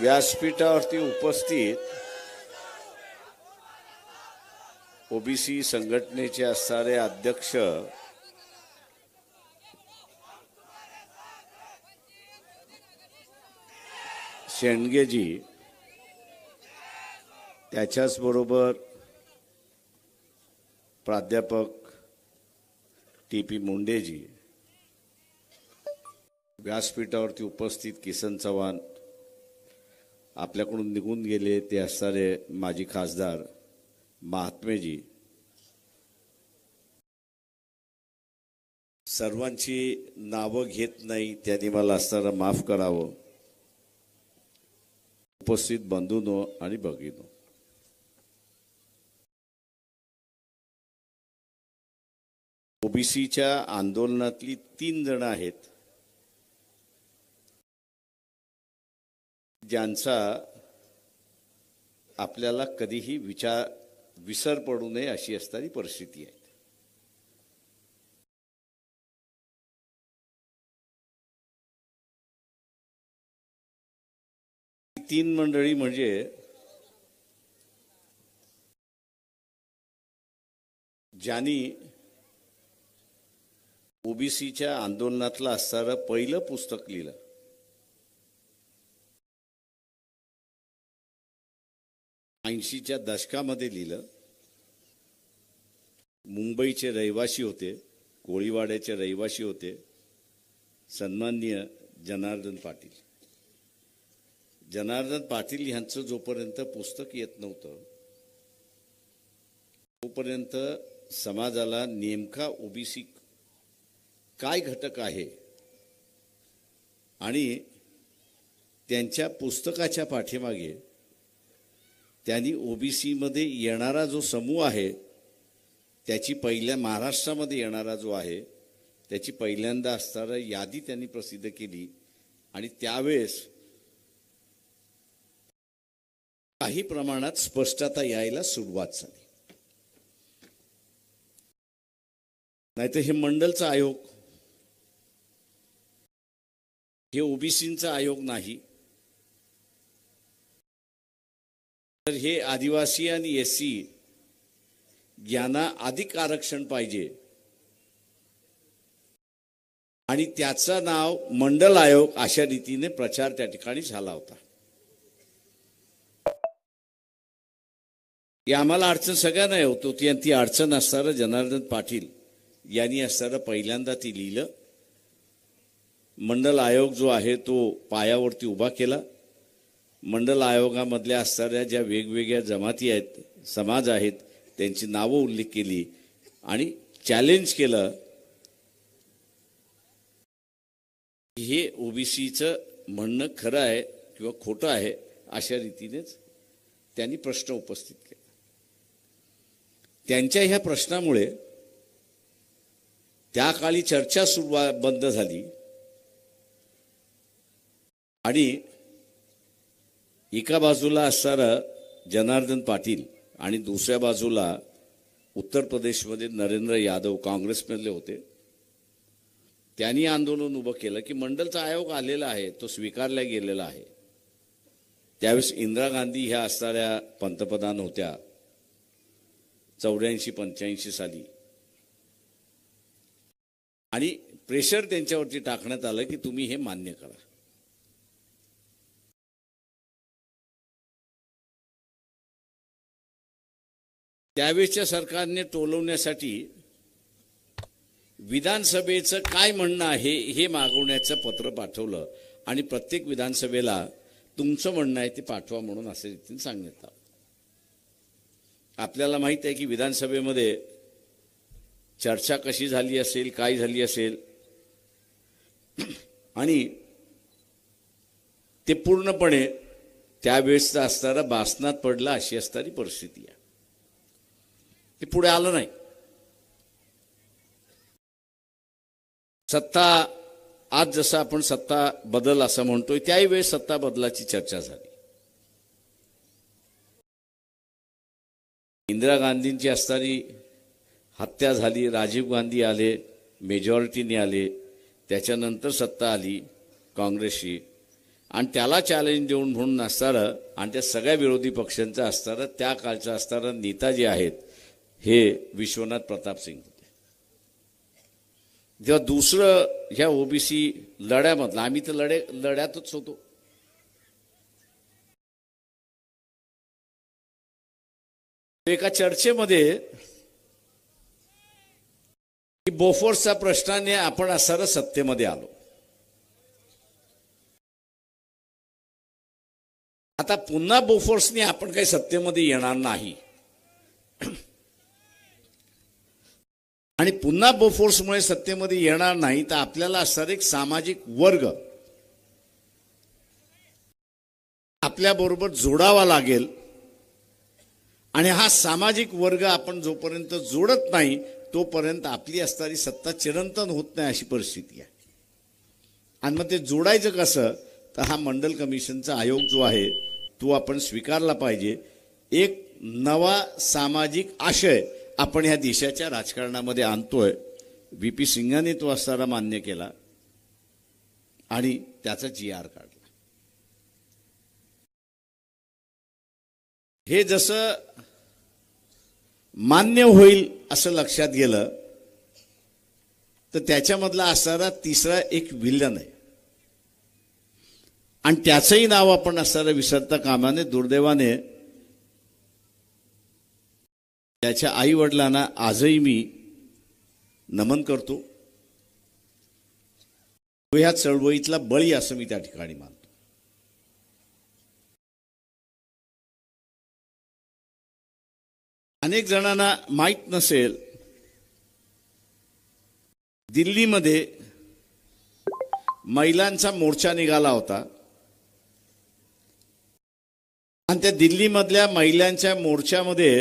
व्यासपीठावरती उपस्थित ओबीसी संघटनेचे असणारे अध्यक्ष शेंडगेजी, त्याच्याच बरोबर प्राध्यापक टी.पी. मुंडेजी, व्यासपीठावरती उपस्थित किसन चव्हाण, आपल्याकडून निघून गेले ते असणारे माजी खासदार महात्मेजी, सर्वांची नावं घेत नाही, त्यांनी मला असणारा माफ करावं. उपस्थित बंधूंनो आणि भगिनींनो, ओबीसीच्या आंदोलनातली 3 जण आहेत ज्यांचा आपल्याला कधीही विसर पडू नये अशी असणारी परिस्थिती आहे. तीन मंडळी म्हणजे ज्यांनी ओबीसीच्या आंदोलनातलं असणारं पहिलं पुस्तक लिहिलं. च्या दशकामध्ये लिहिलं. मुंबईचे रहिवासी होते, कोळीवाड्याचे रहिवासी होते, सन्माननीय जनार्दन पाटील. जनार्दन पाटील यांचं जोपर्यंत पुस्तक येत नव्हतं तोपर्यंत समाजाला नेमका ओबीसी काय घटक आहे आणि त्यांच्या पुस्तकाच्या पाठीमागे त्यांनी ओबीसी मध्ये येणारा जो समूह आहे त्याची पहिल्या महाराष्ट्रामध्ये येणारा जो आहे त्याची पहिल्यांदा असणारा यादी त्यांनी प्रसिद्ध केली आणि त्यावेळेस काही प्रमाणात स्पष्टता यायला सुरुवात झाली. नाहीतर हे मंडलचा आयोग, हे ओबीसींचा आयोग नाही, तर हे आदिवासी आणि एससी यांना अधिक आरक्षण पाहिजे आणि त्याचं नाव मंडल आयोग अशा रीतीने प्रचार त्या ठिकाणी झाला होता. ही आम्हाला अडचण सगळ्यांना होतो. ती अडचण असणारं जनार्दन पाटील यांनी असणारं पहिल्यांदा ती लिहिलं. मंडल आयोग जो आहे तो पायावरती उभा केला. मंडल आयोगामधल्या असणाऱ्या ज्या वेगवेगळ्या जमाती आहेत, समाज आहेत, त्यांची नावं उल्लेख केली आणि चॅलेंज केलं हे ओबीसीचं म्हणणं खरं आहे किंवा खोटं आहे अशा रीतीनेच त्यांनी प्रश्न उपस्थित केला. त्यांच्या ह्या प्रश्नामुळे त्या काळी चर्चा बंद झाली आणि एका बाजूला असणारा जनार्दन पाटील आणि दुसऱ्या बाजूला उत्तर प्रदेशमध्ये नरेंद्र यादव काँग्रेसमधले होते. त्यांनी आंदोलन उभं केलं की मंडलचा आयोग आलेला आहे, तो स्वीकारला गेलेला आहे. त्यावेळेस इंदिरा गांधी ह्या असणाऱ्या पंतप्रधान होत्या 84-85 साली आणि प्रेशर त्यांच्यावरती टाकण्यात आलं की तुम्ही हे मान्य करा. त्यावेळेच्या सरकारने टोलवण्यासाठी विधानसभेचं काय म्हणणं आहे हे मागवण्याचं पत्र पाठवलं आणि प्रत्येक विधानसभेला तुमचं म्हणणं आहे ते पाठवा म्हणून असे रीतीने सांगण्यात आलं. आपल्याला माहित आहे की विधानसभेमध्ये चर्चा कशी झाली असेल, काय झाली असेल आणि ते पूर्णपणे त्यावेळेसचा असणारा बासनात पडला अशी असणारी परिस्थिती आहे. ते पुढे आलं नाही. सत्ता आज जसं आपण सत्ता बदल असं म्हणतोय त्याही वेळेस सत्ता बदलाची चर्चा झाली. इंदिरा गांधींची असणारी हत्या झाली, राजीव गांधी आले, मेजॉरिटीने आले, त्याच्यानंतर सत्ता आली काँग्रेसची आणि त्याला चॅलेंज देऊन म्हणून असणारं आणि त्या सगळ्या विरोधी पक्षांचं असणारं त्या काळचं असणारं नेता जे आहेत हे विश्वनाथ प्रताप सिंग होते. जेव्हा दुसरं ह्या ओबीसी लढ्यामधलं आम्ही तर लढ्यातच होतो. एका चर्चेमध्ये बोफोर्सच्या प्रश्नाने आपण असणारं सत्तेमध्ये आलो. आता पुन्हा बोफोर्सने आपण काही सत्तेमध्ये येणार नाही आणि पुन्हा बोफोर्समुळे सत्तेमध्ये येणार नाही तर आपल्याला असणारा एक सामाजिक वर्ग आपल्याबरोबर जोडावा लागेल आणि हा सामाजिक वर्ग आपण जोपर्यंत जोडत नाही तोपर्यंत आपली असणारी सत्ता चिरंतन होत नाही अशी परिस्थिती आहे. आणि मग ते जोडायचं कसं तर हा मंडल कमिशनचा आयोग जो आहे तो आपण स्वीकारला पाहिजे. एक नवा सामाजिक आशय आपण ह्या देशाच्या राजकारणामध्ये आणतोय. व्ही.पी. सिंगाने तो असणारा मान्य केला आणि त्याचा GR काढला. हे जसं मान्य होईल असं लक्षात गेलं तर त्याच्यामधला असणारा तिसरा एक विलन आहे आणि त्याचंही नाव आपण असणारा विसरता कामाने दुर्दैवाने त्याच्या आई वडिलांना आजही मी नमन करतो. तो ह्या चळवळीतला बळी असं मी त्या ठिकाणी मानतो. अनेक जणांना माहीत नसेल दिल्लीमध्ये महिलांचा मोर्चा निघाला होता आणि त्या दिल्लीमधल्या महिलांच्या मोर्चामध्ये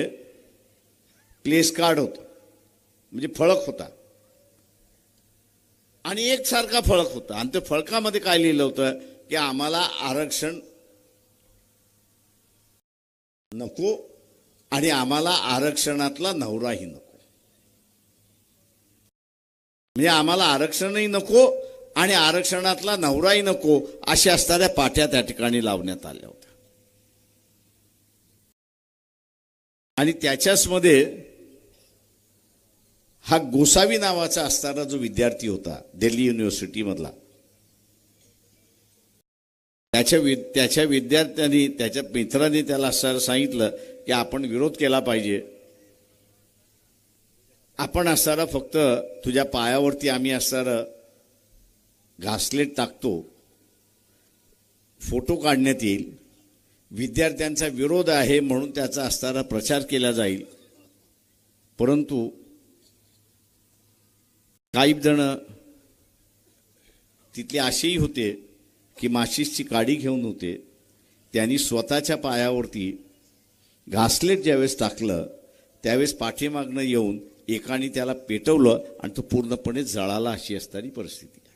प्लेस कार्ड होतं म्हणजे फळक होता आणि एकसारखा फळक होता आणि त्या फळकामध्ये काय लिहिलं होतं की आम्हाला आरक्षण नको आणि आम्हाला आरक्षणातला नवराही नको. म्हणजे आम्हाला आरक्षणही नको आणि आरक्षणातला नवराही नको अशा असणाऱ्या पाट्या त्या ठिकाणी लावण्यात आल्या होत्या. आणि त्याच्याच मध्ये हा गोसावी नावाचा असणारा जो विद्यार्थी होता दिल्ली युनिव्हर्सिटी मधला त्याच्या विद्यार्थ्यांनी त्याच्या मित्रांनी त्याला असं सांगितलं की आपण विरोध केला पाहिजे. आपण असणारा फक्त तुझ्या पायावरती आम्ही असणारं घासलेट टाकतो, फोटो काढण्यात येईल, विद्यार्थ्यांचा विरोध आहे म्हणून त्याचा असणारा प्रचार केला जाईल. परंतु काही जण तिथले असेही होते की माचिसची काडी घेऊन होते. त्यांनी स्वतःच्या पायावरती घासलेट ज्यावेळेस टाकलं त्यावेळेस पाठीमागनं येऊन एकाने त्याला पेटवलं आणि तो पूर्णपणे जळाला अशी असणारी परिस्थिती आहे.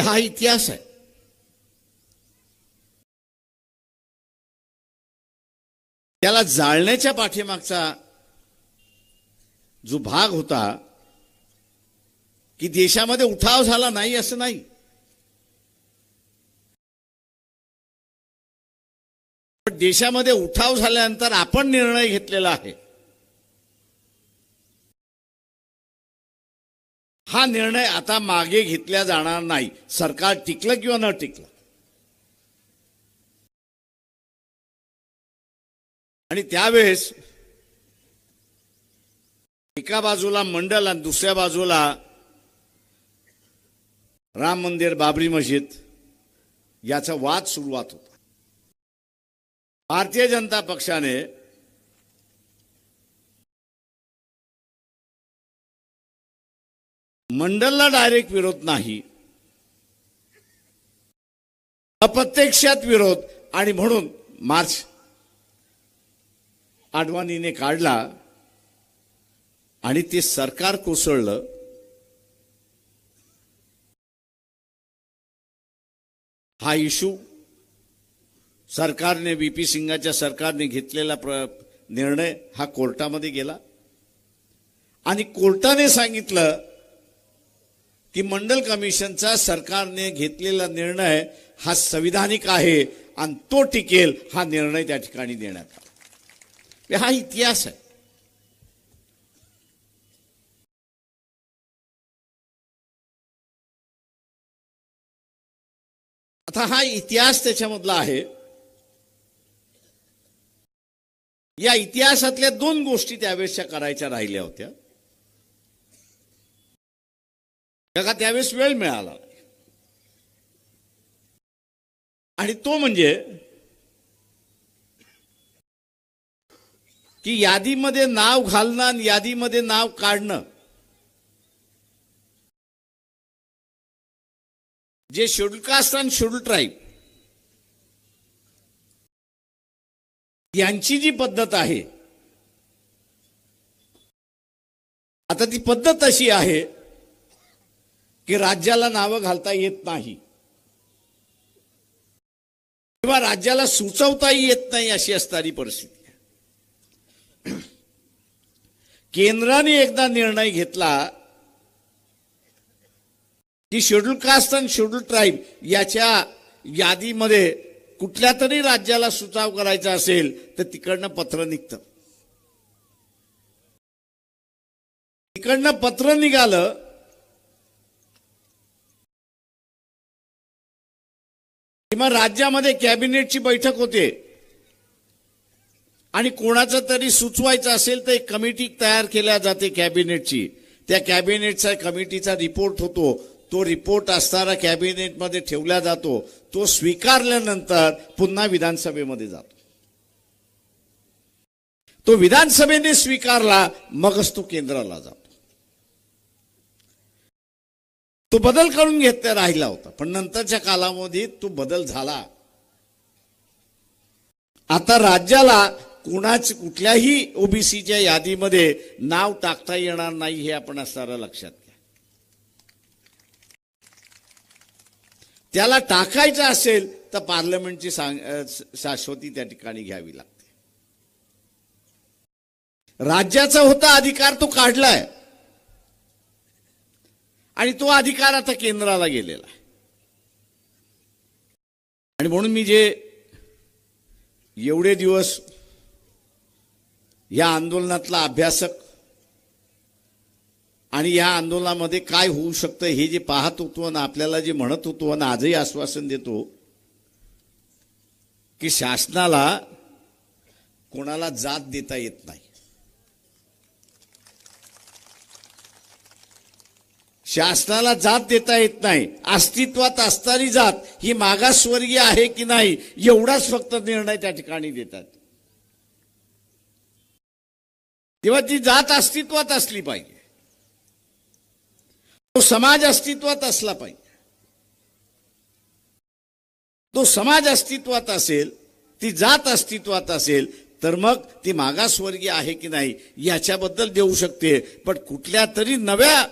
हा इतिहास आहे. त्याला जाळण्याच्या पाठीमागचा जो भाग होता की देशामध्ये उठाव झाला नाही असं नाही, पण देशामध्ये उठाव झाल्यानंतर आपण निर्णय घेतलेला आहे. हा निर्णय आता मागे घेतला जाणार नाही, सरकार टिकलं किंवा न टिकलं. आणि त्यावेळेस एका बाजूला मंडल आणि दुसऱ्या बाजूला राम मंदिर बाबरी मस्जिद याचा वाद सुरुवात होता. भारतीय जनता पक्षाने मंडलला डायरेक्ट विरोध नाही, अप्रत्यक्षात विरोध आणि म्हणून मार्च आडवाणीने काढला आणि ते सरकार कोसळलं. हा इशू सरकारने व्ही.पी. सिंगाच्या सरकारने घेतलेला निर्णय हा कोर्टामध्ये गेला आणि कोर्टाने सांगितलं की मंडल कमिशनचा सरकारने घेतलेला निर्णय हा संविधानिक आहे आणि तो टिकेल हा निर्णय त्या ठिकाणी देण्यात आला। हा इतिहास आहे। आता हा इतिहास त्याच्यामधला आहे। या इतिहासातल्या दोन गोष्टी त्यावेळेसच्या करायच्या राहिल्या होत्या, का त्यावेळेस वेळ मिळाला, आणि तो म्हणजे की यादीमध्ये नाव घालणं आणि यादीमध्ये नाव काढणं, जे शेड्यूल कास्ट आणि शेड्यूल ट्राईब यांची जी पद्धत आहे, आता ती पद्धत अशी आहे की राज्याला नावं घालता येत नाही किंवा राज्याला सुचवताही येत नाही, अशी असणारी परिस्थिती आहे। केंद्राने एकदा निर्णय घेतला की शेड्यूल कास्ट आणि शेड्यूल ट्राईब याच्या यादीमध्ये कुठल्या तरी राज्याला सुचाव करायचा असेल तर तिकडनं पत्र निघतं। तिकडनं पत्र निघालं किंवा राज्यामध्ये कॅबिनेटची बैठक होते आणि कोणाचं तरी सुचवायचं असेल तर एक कमिटी तयार केल्या जाते कॅबिनेटची। त्या कॅबिनेटचा कमिटीचा रिपोर्ट होतो, तो रिपोर्ट असणारा कॅबिनेटमध्ये ठेवला जातो, तो स्वीकारल्यानंतर पुन्हा विधानसभेमध्ये जातो। तो विधानसभेने स्वीकारला मगच तो केंद्राला जातो। तो बदल करून घेतला राहिला होता, पण नंतरच्या कालावधीत तो बदल झाला। आता राज्याला कुठल्याही ओबीसीच्या यादीमध्ये नाव टाकता येणार नाही, हे आपण असणारा लक्षात घ्या। त्याला टाकायचं असेल तर पार्लमेंटची शाश्वती त्या ठिकाणी घ्यावी लागते। राज्याचा होता अधिकार तो काढलाय आणि तो अधिकार आता केंद्राला गेलेला आहे। आणि म्हणून मी जे एवढे दिवस या आंदोलनातला अभ्यासक आणि या आंदोलनामध्ये काय होऊ शकतं हे जे पाहत होतो आणि आपल्याला जे म्हणत होतो आणि आजही आश्वासन देतो की शासनाला कोणाला जात देता येत नाही। शासनाला जात देता येत नाही। अस्तित्वात असणारी जात ही मागासवर्गीय आहे की नाही एवढाच फक्त निर्णय त्या ठिकाणी देतात। तेव्हा ती जात अस्तित्वात असली पाहिजे, तो समाज अस्तित्वात असला पाहिजे। तो समाज अस्तित्वात असेल, ती जात अस्तित्वात असेल तर मग ती मागासवर्गीय आहे की नाही याच्याबद्दल देऊ शकते। पण कुठल्या तरी नव्या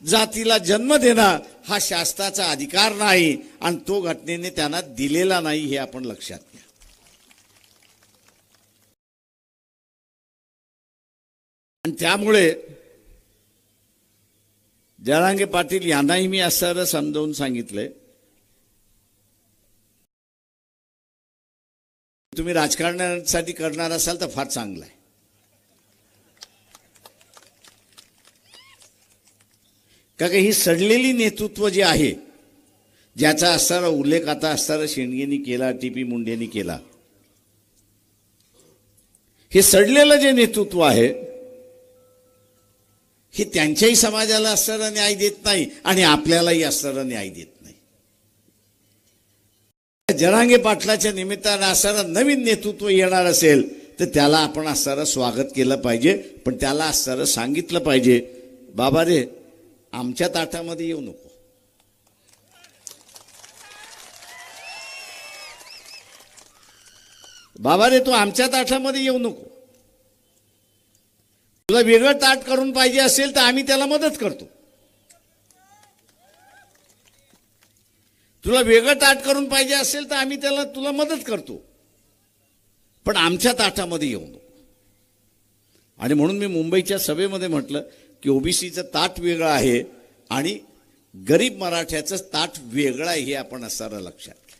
जातीला जन्म देणं हा शासनाचा अधिकार नाही आणि तो घटनेने त्यांना दिलेला नाही, हे आपण लक्षात घ्या। आणि त्यामुळे जरांगे पाटील यांनाही मी असं समजावून सांगितलंय, तुम्ही राजकारणासाठी करणार असाल तर फार चांगलं आहे, का ही सडलेली नेतृत्व जे आहे, ज्याचा असणारा उल्लेख आता असणारा शेंडगेंनी केला, टीपी मुंडेंनी केला, हे सडलेलं जे नेतृत्व आहे हे त्यांच्याही समाजाला असणारा न्याय देत नाही आणि आपल्यालाही असणारा न्याय देत नाही। जरांगे पाटलाच्या निमित्तानं असणारा नवीन नेतृत्व येणार असेल तर त्याला आपण असणारा स्वागत केलं पाहिजे, पण त्याला असणारा सांगितलं पाहिजे, बाबा रे आमच्या ताटामध्ये येऊ नको। बाबा रे तू आमच्या ताटामध्ये येऊ नको। तुला वेगळं ताट करून पाहिजे असेल तर आम्ही त्याला मदत करतो। तुला वेगळं ताट करून पाहिजे असेल तर आम्ही तुला मदत करतो, पण आमच्या ताटामध्ये येऊ नको। आणि म्हणून मी मुंबईच्या सभेमध्ये म्हटलं की ओबीसीचं ताट वेगळं आहे आणि गरीब मराठ्याचं ताट वेगळं आहे हे आपण असणारं लक्षात घ्या.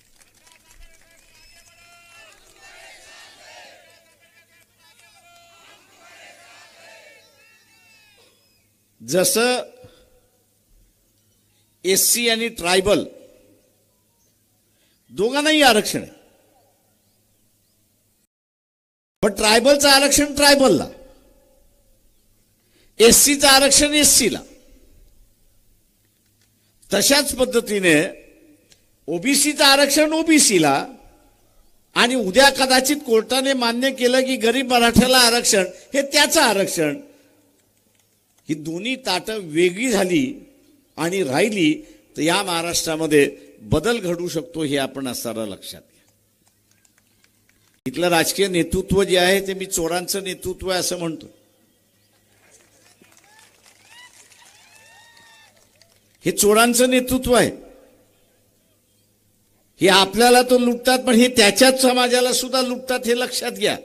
जसं एससी आणि ट्रायबल दोघांनाही आरक्षण आहे, पण ट्रायबलचं आरक्षण ट्रायबलला, एससीचं आरक्षण एससीला. तशाच पद्धतीने ओबीसीचं आरक्षण ओबीसीला, आणि उद्या कदाचित कोर्टाने मान्य केलं की गरीब मराठ्याला आरक्षण हे त्याचं आरक्षण. ही दोन्ही ताटं वेगळी झाली आणि राहिली तर या महाराष्ट्रामध्ये बदल घडू शकतो हे आपण असणारा लक्षात घ्या. इथलं राजकीय नेतृत्व जे आहे ते मी चोरांचं नेतृत्व आहे असं म्हणतो. हे चोरांचं नेतृत्व आहे. हे आपल्याला तो लुटतात, पण हे त्याच्याच समाजाला सुद्धा लुटतात हे लक्षात घ्या.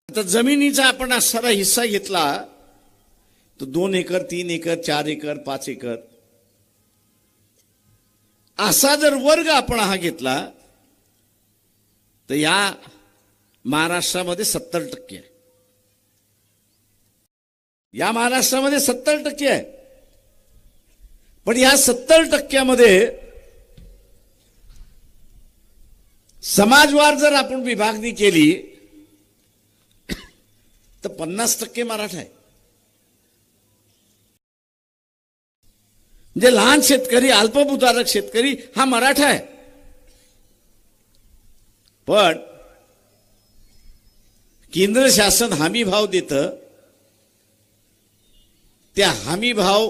आता जमिनीचा आपण असणारा हिस्सा घेतला तर 2 एकर 3 एकर 4 एकर 5 एकर असा जर वर्ग आपण हा घेतला तर या महाराष्ट्रामध्ये 70% आहे. या महाराष्ट्रामध्ये 70% आहे. पण या 70% समाजवार जर आपण विभागणी केली तर 50% मराठा आहे. म्हणजे लहान शेतकरी, अल्पभूधारक शेतकरी हा मराठा आहे. पण केंद्र शासन हमी भाव देतं, त्या हमी भाव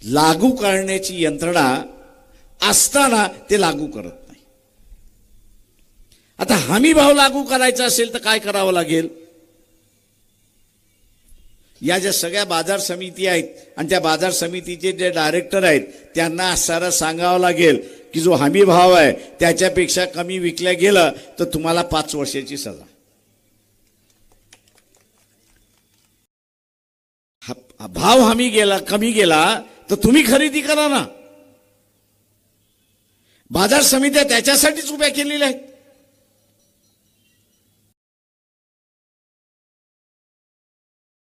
लागू करण्याची यंत्रणा असताना ते लागू करत नाही. आता हमी भाव लागू करायचा असेल तर काय करावं लागेल? या ज्या सगळ्या बाजार समिती आहेत आणि त्या बाजार समितीचे जे डायरेक्टर आहेत त्यांना सारं सांगावं लागेल की जो हमी भाव आहे त्याच्यापेक्षा कमी विकल्या गेलं तर तुम्हाला 5 वर्षाची सजा. भाव हमी गेला, कमी गेला तर तुम्ही खरेदी करा ना. बाजार समित्या त्याच्यासाठीच उभ्या केलेल्या आहेत.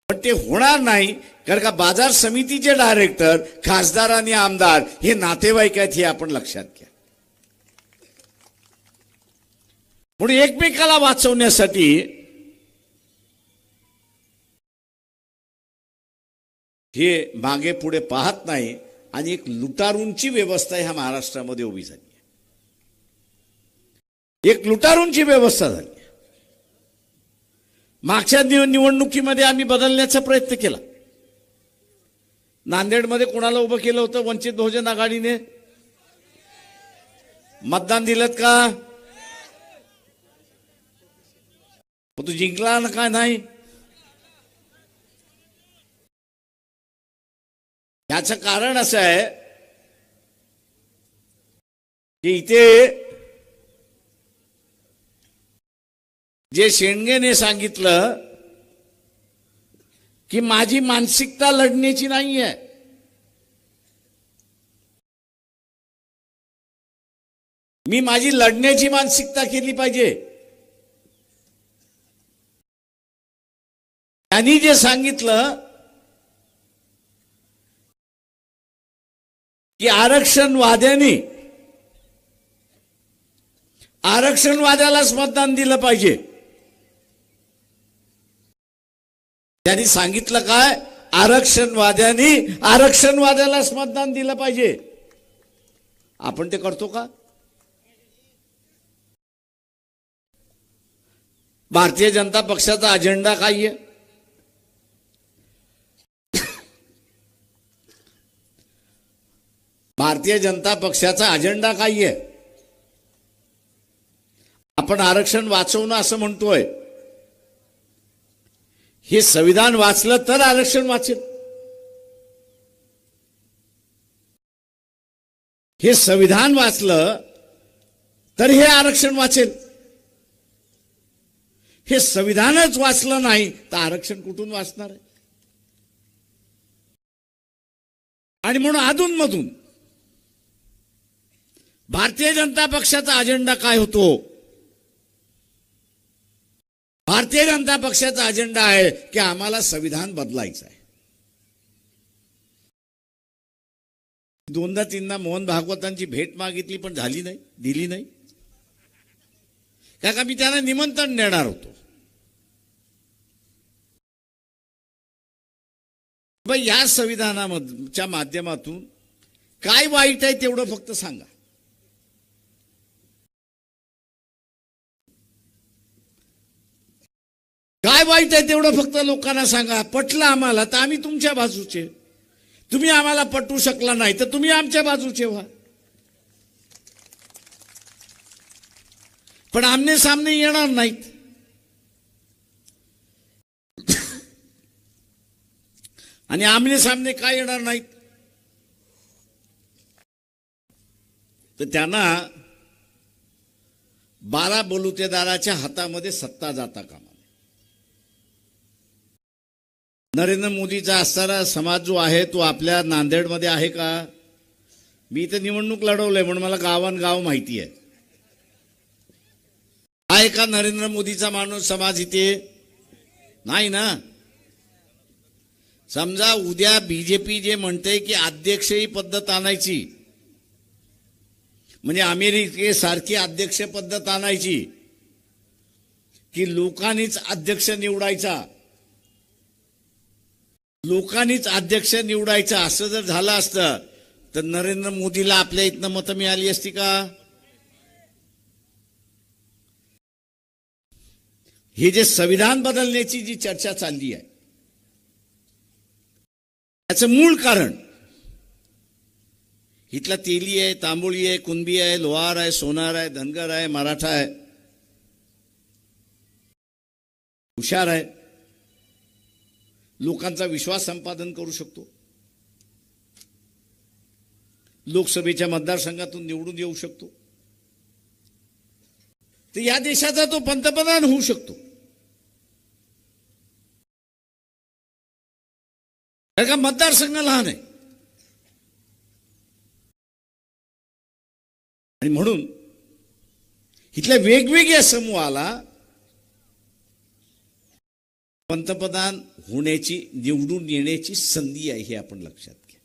पण ते होणार नाही, कारण का बाजार समितीचे डायरेक्टर, खासदार आणि आमदार हे नातेवाईक आहेत हे आपण लक्षात घ्या. म्हणून एकमेकाला वाचवण्यासाठी हे मागे पुढे पाहत नाही आणि एक लुटारूंची व्यवस्था ह्या महाराष्ट्रामध्ये उभी झाली आहे. एक लुटारूंची व्यवस्था झाली. मागच्या निवडणुकीमध्ये आम्ही बदलण्याचा प्रयत्न केला. नांदेडमध्ये कोणाला उभं केलं होतं? वंचित बहुजन आघाडीने. मतदान दिलं का? तू जिंकला ना काय नाही? याचं कारण असं आहे की इथे जे शेंडगेने सांगितलं की माझी मानसिकता लढण्याची नाहीये, मी माझी लढण्याची मानसिकता केली पाहिजे. त्यांनी जे सांगितलं की आरक्षणवाद्यालाच मतदान दिलं पाहिजे. त्यांनी सांगितलं काय? आरक्षणवाद्यालाच मतदान दिलं पाहिजे. आपण ते करतो का? भारतीय जनता पक्षाचा अजेंडा काय आहे? भारतीय जनता पक्षाचा अजेंडा काय आहे? आपण आरक्षण वाचवणं असं म्हणतोय. हे संविधान वाचलं तर आरक्षण वाचेल. हे संविधान वाचलं तर हे आरक्षण वाचेल. हे संविधानच वाचलं नाही तर आरक्षण कुठून वाचणार आहे? आणि म्हणून अधूनमधून भारतीय जनता पक्षाचा अजेंडा काय होतो? भारतीय जनता पक्षाचा अजेंडा आहे की आम्हाला संविधान बदलायचं आहे. दोनदा तीनदा मोहन भागवतांची भेट मागितली पण झाली नाही, दिली नाही. का मी त्यांना निमंत्रण देणार होतो. या संविधानाच्या माध्यमातून काय वाईट आहे तेवढं फक्त सांगा. काय वाईट आहे तेवढं फक्त लोकांना सांगा. पटलं आम्हाला तर आम्ही तुमच्या बाजूचे, तुम्ही आम्हाला पटवू शकला नाही तर तुम्ही आमच्या बाजूचे व्हा. पण आमने सामने येणार नाहीत. आणि आमने सामने काय येणार नाहीत तर त्यांना 12 बलुतेदाराच्या हातामध्ये सत्ता जाता कामा. नरेंद्र मोदीचा असणारा समाज जो आहे तो आपल्या नांदेडमध्ये आहे का? मी इथे निवडणूक लढवलंय म्हणून मला गावांगाव माहिती आहे. आहे का नरेंद्र मोदीचा माणूस समाज इथे? नाही ना. समजा उद्या बीजेपी जे म्हणते की अध्यक्षही पद्धत आणायची, म्हणजे अमेरिकेसारखी अध्यक्ष पद्धत आणायची की लोकांनीच अध्यक्ष निवडायचा, लोकांनीच अध्यक्ष निवडायचा, असं जर झालं असतं तर नरेंद्र मोदीला आपल्या इथनं मतं मिळाली असती का? हे जे संविधान बदलण्याची जी चर्चा चालली आहे त्याचं मूळ कारण इथला तेली आहे, तांबोळी आहे, कुणबी आहे, लोहार आहे, सोनार आहे, धनगर आहे, मराठा आहे, हुशार आहे, लोकांचा विश्वास संपादन करू शकतो, लोकसभेच्या मतदारसंघातून निवडून येऊ शकतो, तर या देशाचा तो पंतप्रधान होऊ शकतो. कारण का मतदारसंघ लहान आहे. आणि म्हणून इथल्या वेगवेगळ्या समूहाला पंतप्रधान होण्याची, निवडून येण्याची संधी आहे हे आपण लक्षात घ्या.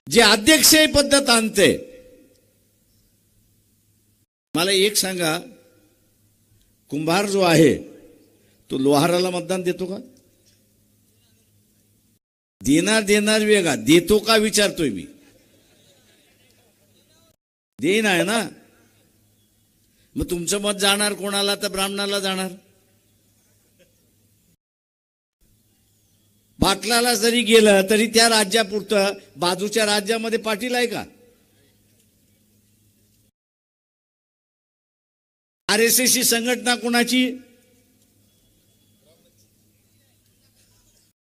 जे अध्यक्षीय पद्धत आणते, मला एक सांगा, कुंभार जो आहे तो लोहाराला मतदान देतो का? देणार वेगळा, देतो का विचारतोय मी. देईन आहे ना. मग तुमचं मत जाणार कोणाला? तर ब्राह्मणाला जाणार. पाटलाला जरी गेलं तरी त्या राज्यापुरतं, बाजूच्या राज्यामध्ये पाटील आहे का? RSS ची संघटना कोणाची?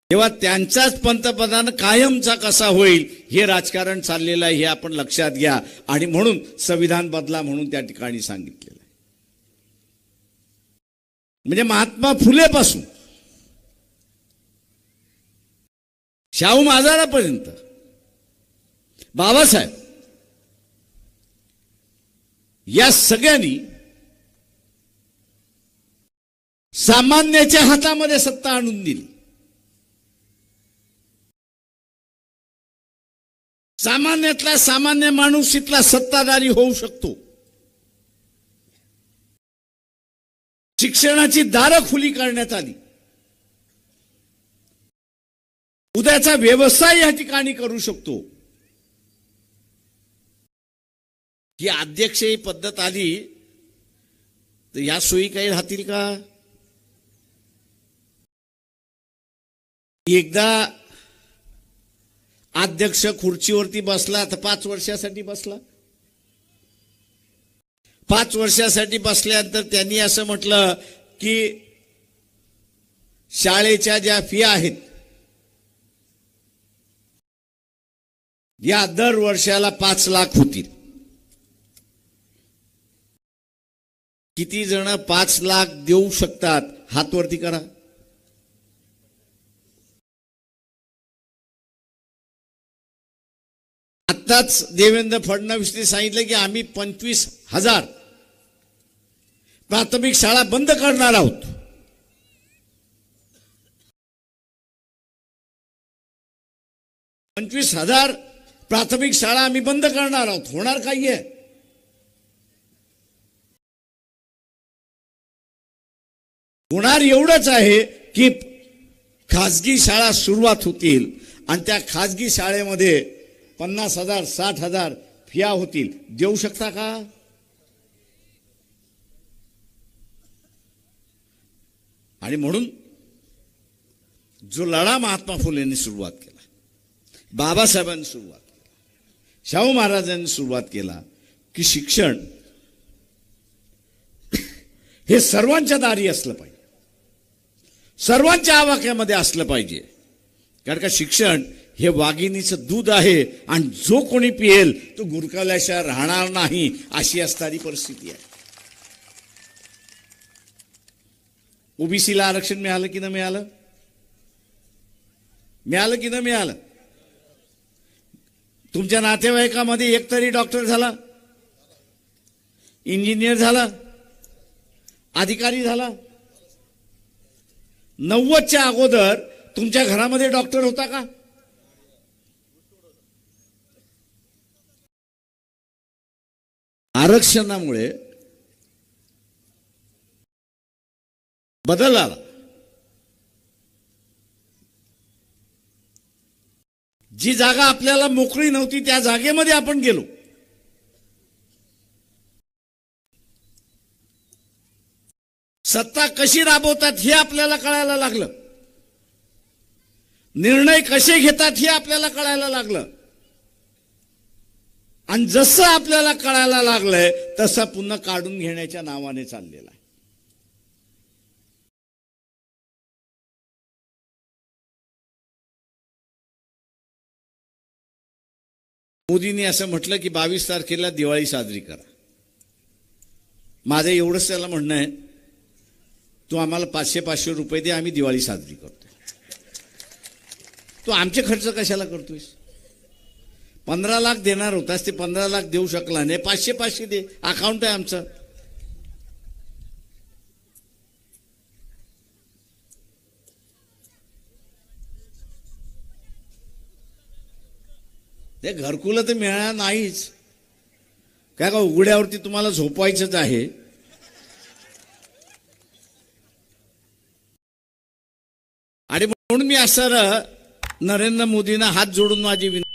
तेव्हा त्यांचाच पंतप्रधान कायमचा कसा होईल हे राजकारण चाललेलं आहे, हे आपण लक्षात घ्या. आणि म्हणून संविधान बदला म्हणून त्या ठिकाणी सांगितलेलं आहे. म्हणजे महात्मा फुलेपासून शाहू महाराजांपर्यंत बाबासाहेब या सगळ्यांनी सामान्याच्या हातामध्ये सत्ता आणून दिली. सामान्यातला सामान्य माणूस इथला सत्ताधारी होऊ शकतो. शिक्षणाची दारं खुली करण्यात आली. उद्याचा व्यवसाय या ठिकाणी करू शकतो. ही अध्यक्षीय पद्धत आली तर या सोयी काही राहतील का? एकदा अध्यक्ष खुर्चीवरती बसला तर 5 वर्षासाठी बसला. 5 वर्षासाठी बसल्यानंतर त्यांनी असं म्हटलं की शाळेच्या ज्या फी आहेत या दर वर्षाला 5 लाख होतील. किती जण 5 लाख देऊ शकतात? हात वरती करा. आत्ताच देवेंद्र फडणवीसने सांगितलं की आम्ही 25,000 प्राथमिक शाळा बंद करणार आहोत. पंचवीस हजार प्राथमिक शाळा आम्ही बंद करणार आहोत. होणार काही आहे? होणार एवढंच आहे की खासगी शाळा सुरुवात होतील आणि त्या खासगी शाळेमध्ये 50,000 60,000 फिया होतील. देऊ शकता का? आणि म्हणून जो लढा महात्मा फुलेंनी सुरुवात केला, बाबासाहेबांनी सुरुवात केला, शाहू महाराजांनी सुरुवात केला की शिक्षण हे सर्वांच्या दारी असलं पाहिजे, सर्वांच्या आवाक्यामध्ये असलं पाहिजे. कारण का शिक्षण हे वाघिणीचं दूध आहे आणि जो कोणी पिएल तो गुरकावल्याशिवाय राहणार नाही, अशी असणारी परिस्थिती आहे. ओबीसीला आरक्षण मिळालं की न मिळालं? मिळालं की न मिळालं? तुमच्या नातेवाईकामध्ये एक तरी डॉक्टर झाला, इंजिनियर झाला, अधिकारी झाला? 90च्या अगोदर तुमच्या घरामध्ये डॉक्टर होता का? आरक्षणामुळे बदल आला. जी जागा आपल्याला मोकळी नव्हती त्या जागेमध्ये आपण गेलो. सत्ता कशी राबवतात हे आपल्याला कळायला लागलं. निर्णय कसे घेतात हे आपल्याला कळायला लागलं. आणि जसं आपल्याला कळायला लागलंय तसं पुन्हा काढून घेण्याच्या नावाने चाललेला आहे. मोदींनी असं म्हटलं की 22 तारखेला दिवाळी साजरी करा. माझं एवढंच त्याला म्हणणं आहे, तू आम्हाला 500-500 रुपये दे, आम्ही दिवाळी साजरी करतो. तू आमचे खर्च कशाला करतोयस? 15 लाख देणार होतास, ते 15 लाख देऊ शकला नाही, 500-500 दे, अकाउंट आहे आमचं. ते घरकुलं तर मिळणार नाहीच. काय का उघड्यावरती तुम्हाला झोपवायचंच आहे. आणि म्हणून मी असं नरेंद्र मोदींना हात जोडून माझी विनंती